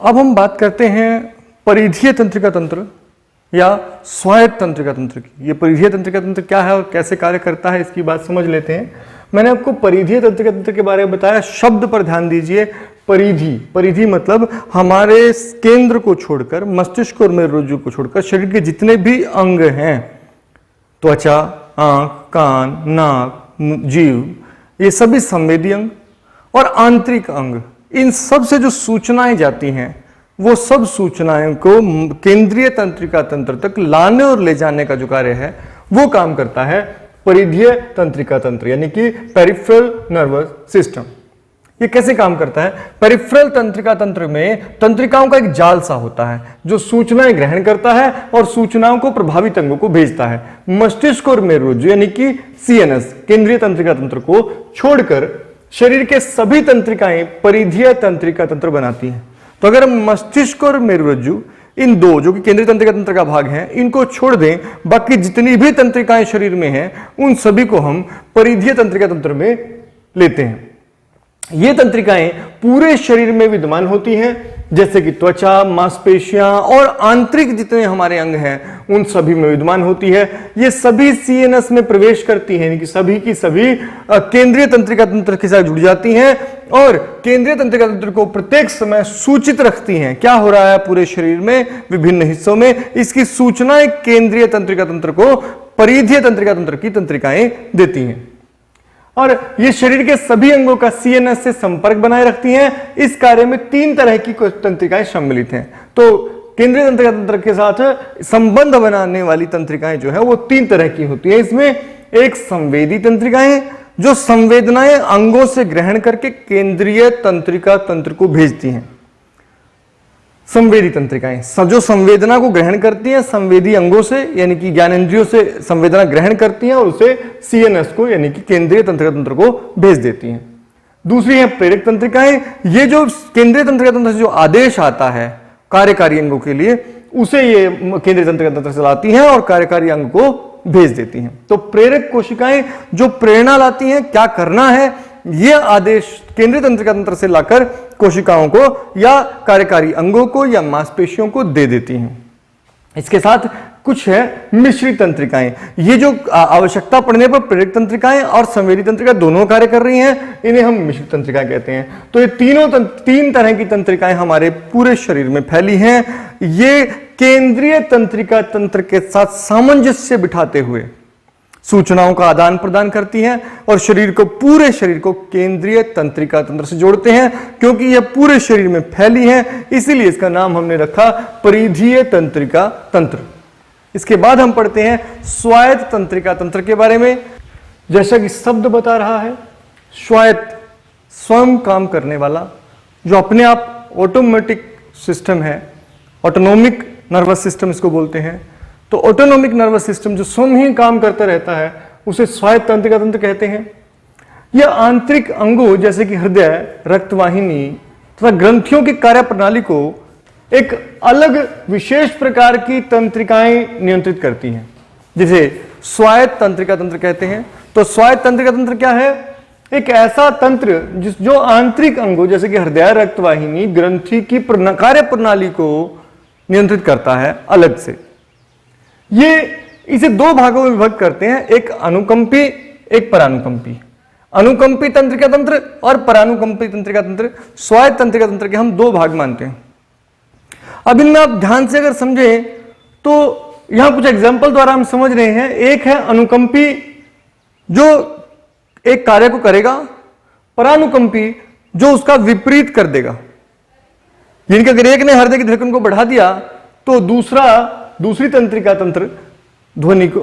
अब हम बात करते हैं परिधीय तंत्रिका तंत्र या स्वायत्त तंत्रिका तंत्र की। ये परिधीय तंत्रिका तंत्र क्या है और कैसे कार्य करता है, इसकी बात समझ लेते हैं। मैंने आपको परिधीय तंत्रिका तंत्र के बारे में बताया। शब्द पर ध्यान दीजिए। परिधि मतलब हमारे केंद्र को छोड़कर, मस्तिष्क और मेरुरज्जु को छोड़कर शरीर के जितने भी अंग हैं, त्वचा, आंख, कान, नाक, जीव, ये सभी संवेदी अंग और आंतरिक अंग, इन सब से जो सूचनाएं जाती हैं वो सब सूचनाएं को केंद्रीय तंत्रिका तंत्र तक लाने और ले जाने का जो कार्य है वो काम करता है परिधीय तंत्रिका तंत्र, यानी कि पेरिफेरल नर्वस सिस्टम। ये कैसे काम करता है? पेरिफेरल तंत्रिका तंत्र में तंत्रिकाओं का एक जाल सा होता है जो सूचनाएं ग्रहण करता है और सूचनाओं को प्रभावित अंगों को भेजता है। मस्तिष्क और मेरुरज्जु यानी कि सीएनएस, केंद्रीय तंत्रिका तंत्र को छोड़कर शरीर के सभी तंत्रिकाएं परिधीय तंत्रिका तंत्र बनाती हैं। तो अगर हम मस्तिष्क और मेरुरज्जु, इन दो जो कि केंद्रीय तंत्रिका तंत्र का भाग हैं, इनको छोड़ दें, बाकी जितनी भी तंत्रिकाएं शरीर में हैं उन सभी को हम परिधीय तंत्रिका तंत्र में लेते हैं। ये तंत्रिकाएं पूरे शरीर में विद्यमान होती हैं, जैसे कि त्वचा, मांसपेशियां और आंतरिक जितने हमारे अंग हैं उन सभी में विद्यमान होती है। ये सभी सीएनएस में प्रवेश करती हैं, यानी कि सभी की सभी केंद्रीय तंत्रिका तंत्र के साथ जुड़ जाती हैं और केंद्रीय तंत्रिका तंत्र को प्रत्येक समय सूचित रखती हैं क्या हो रहा है पूरे शरीर में विभिन्न हिस्सों में। इसकी सूचनाएं केंद्रीय तंत्रिका तंत्र को परिधीय तंत्रिका तंत्र की तंत्रिकाएं देती हैं और ये शरीर के सभी अंगों का सीएनएस से संपर्क बनाए रखती हैं। इस कार्य में 3 तरह की तंत्रिकाएं सम्मिलित हैं। तो केंद्रीय तंत्रिका तंत्र के साथ संबंध बनाने वाली तंत्रिकाएं जो है वो 3 तरह की होती है। इसमें एक संवेदी तंत्रिकाएं जो संवेदनाएं अंगों से ग्रहण करके केंद्रीय तंत्रिका तंत्र को भेजती हैं। संवेदी तंत्रिकाएं जो संवेदना को ग्रहण करती हैं संवेदी अंगों से, यानी कि ज्ञानेंद्रियों से संवेदना ग्रहण करती हैं और उसे सीएनएस को, यानी कि केंद्रीय तंत्रिका तंत्र को भेज देती हैं। दूसरी है प्रेरक तंत्रिकाएं। ये जो केंद्रीय तंत्रिका तंत्र से जो आदेश आता है कार्यकारी अंगों के लिए, उसे ये केंद्रीय तंत्रिका तंत्र से लाती हैं और कार्यकारी अंग को भेज देती हैं। तो प्रेरक कोशिकाएं जो प्रेरणा लाती हैं क्या करना है, ये आदेश केंद्रीय तंत्रिका तंत्र से लाकर कोशिकाओं को या कार्यकारी अंगों को या मांसपेशियों को दे देती हैं। इसके साथ कुछ है मिश्रित तंत्रिकाएं। ये जो आवश्यकता पड़ने पर प्रेरक तंत्रिकाएं और संवेदी तंत्रिका दोनों कार्य कर रही हैं, इन्हें हम मिश्रित तंत्रिकाएं कहते हैं। तो ये तीन तरह की तंत्रिकाएं हमारे पूरे शरीर में फैली हैं। ये केंद्रीय तंत्रिका तंत्र के साथ सामंजस्य बिठाते हुए सूचनाओं का आदान प्रदान करती हैं और शरीर को, पूरे शरीर को केंद्रीय तंत्रिका तंत्र से जोड़ते हैं। क्योंकि यह पूरे शरीर में फैली है इसीलिए इसका नाम हमने रखा परिधीय तंत्रिका तंत्र। इसके बाद हम पढ़ते हैं स्वायत्त तंत्रिका तंत्र के बारे में। जैसा कि शब्द बता रहा है, स्वायत्त, स्वयं काम करने वाला, जो अपने आप ऑटोमेटिक सिस्टम है, ऑटोनोमिक नर्वस सिस्टम इसको बोलते हैं। तो ऑटोनोमिक नर्वस सिस्टम जो स्वयं ही काम करता रहता है उसे स्वायत्त तंत्रिका तंत्र कहते हैं। यह आंतरिक अंगों जैसे कि हृदय, रक्तवाहिनी तथा ग्रंथियों की कार्यप्रणाली को एक अलग विशेष प्रकार की तंत्रिकाएं नियंत्रित करती हैं, जिसे स्वायत्त तंत्रिका तंत्र कहते हैं। तो स्वायत्त तंत्रिका तंत्र क्या है? एक ऐसा तंत्र जो आंतरिक अंगों जैसे कि हृदय, रक्तवाहिनी, ग्रंथि की कार्यप्रणाली को नियंत्रित करता है अलग से। ये इसे 2 भागों में विभक्त करते हैं, एक अनुकंपी, एक परानुकंपी। अनुकंपी तंत्रिका तंत्र और परानुकंपी तंत्रिका तंत्र, स्वायत्त तंत्रिका तंत्र के हम 2 भाग मानते हैं। अब इनमें आप ध्यान से अगर समझें तो यहां कुछ एग्जाम्पल द्वारा हम समझ रहे हैं। एक है अनुकंपी जो एक कार्य को करेगा, परानुकंपी जो उसका विपरीत कर देगा। यानी कि अगर एक ने हृदय की धड़कन को बढ़ा दिया तो दूसरी तंत्रिका तंत्र ध्वनि को,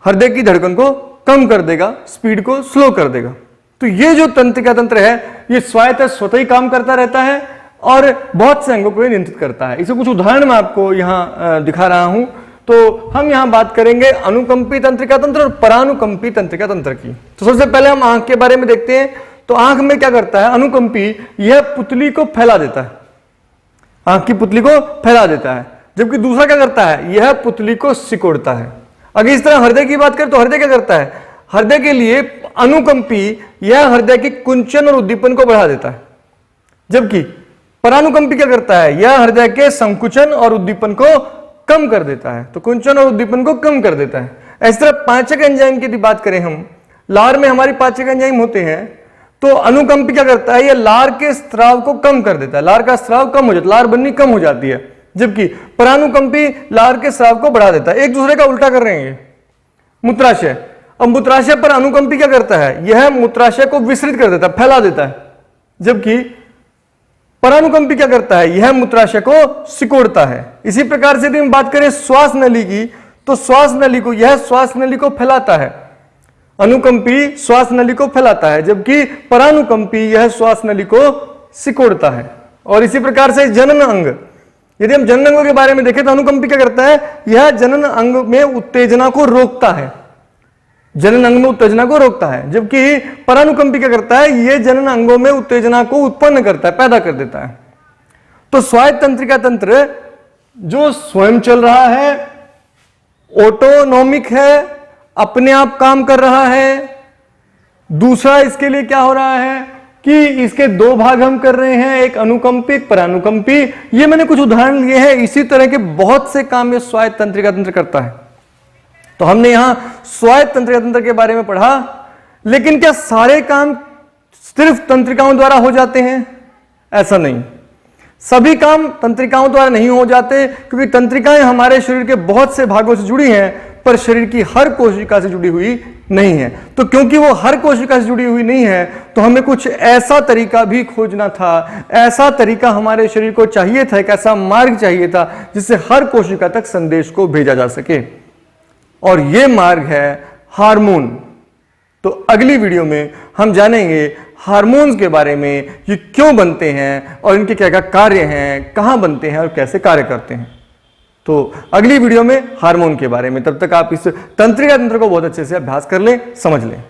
हृदय की धड़कन को कम कर देगा, स्पीड को स्लो कर देगा। तो ये जो तंत्रिका तंत्र है ये स्वायत्त स्वतः ही काम करता रहता है और बहुत से अंगों को नियंत्रित करता है। इसे कुछ उदाहरण मैं आपको यहां दिखा रहा हूं। तो हम यहां बात करेंगे अनुकंपी तंत्रिका तंत्र और परानुकंपी तंत्रिका तंत्र की। तो सबसे पहले हम आंख के बारे में देखते हैं। तो आंख में क्या करता है अनुकंपी? यह पुतली को फैला देता है, आंख की पुतली को फैला देता है। जबकि दूसरा क्या करता है? यह पुतली को सिकोड़ता है। अगर इस तरह हृदय की बात करें तो हृदय क्या करता है? हृदय के लिए अनुकंपी यह हृदय की कुंचन और उद्दीपन को बढ़ा देता है, जबकि परानुकंपी क्या करता है? यह हृदय के संकुचन और उद्दीपन को कम कर देता है। तो कुंचन और उद्दीपन को कम कर देता है। इस तरह पाचक एंजाइम की यदि बात करें हम, लार में हमारी पाचक एंजाइम होते हैं, तो अनुकंपी क्या करता है? यह लार के स्राव को कम कर देता है। लार का स्राव कम हो जाता है, लार बननी कम हो जाती है, जबकि परानुकंपी लार के स्राव को बढ़ा देता है। एक दूसरे का उल्टा कर रहे हैं ये। मूत्राशय, अब मूत्राशय पर अनुकंपी क्या करता है? यह मूत्राशय को विसरित कर देता है, फैला देता है, जबकि परानुकंपी क्या करता है? यह मूत्राशय को सिकोड़ता है। इसी प्रकार से यदि हम बात करें श्वास नली की, तो श्वास नली को, यह श्वास नली को फैलाता है। अनुकंपी श्वास नली को फैलाता है, जबकि परानुकंपी यह श्वास नली को सिकोड़ता है। और इसी प्रकार से जनन अंग, यदि हम जनन अंगों के बारे में देखें तो अनुकंपी क्या करता है? यह जनन अंग में उत्तेजना को रोकता है, जनन अंग में उत्तेजना को रोकता है, जबकि परानुकंपी क्या करता है? यह जनन अंगों में उत्तेजना को उत्पन्न करता है, पैदा कर देता है। तो स्वायत्त तंत्रिका तंत्र जो स्वयं चल रहा है, ऑटोनॉमिक है, अपने आप काम कर रहा है। दूसरा इसके लिए क्या हो रहा है कि इसके दो भाग हम कर रहे हैं, एक अनुकंपी एक परानुकंपी। ये मैंने कुछ उदाहरण लिए हैं, इसी तरह के बहुत से काम ये स्वायत्त तंत्रिका तंत्र करता है। तो हमने यहां स्वायत्त तंत्रिका तंत्र के बारे में पढ़ा, लेकिन क्या सारे काम सिर्फ तंत्रिकाओं द्वारा हो जाते हैं? ऐसा नहीं, सभी काम तंत्रिकाओं द्वारा नहीं हो जाते, क्योंकि तंत्रिकाएं हमारे शरीर के बहुत से भागों से जुड़ी हैं, पर शरीर की हर कोशिका से जुड़ी हुई नहीं है। तो क्योंकि वो हर कोशिका से जुड़ी हुई नहीं है, तो हमें कुछ ऐसा तरीका भी खोजना था, ऐसा तरीका हमारे शरीर को चाहिए था, एक ऐसा मार्ग चाहिए था जिससे हर कोशिका तक संदेश को भेजा जा सके, और ये मार्ग है हार्मोन। तो अगली वीडियो में हम जानेंगे हार्मोन्स के बारे में, ये क्यों बनते हैं और इनके क्या क्या कार्य हैं, कहां बनते हैं और कैसे कार्य करते हैं। तो अगली वीडियो में हार्मोन के बारे में। तब तक आप इस तंत्रिका तंत्र को बहुत अच्छे से अभ्यास कर लें, समझ लें।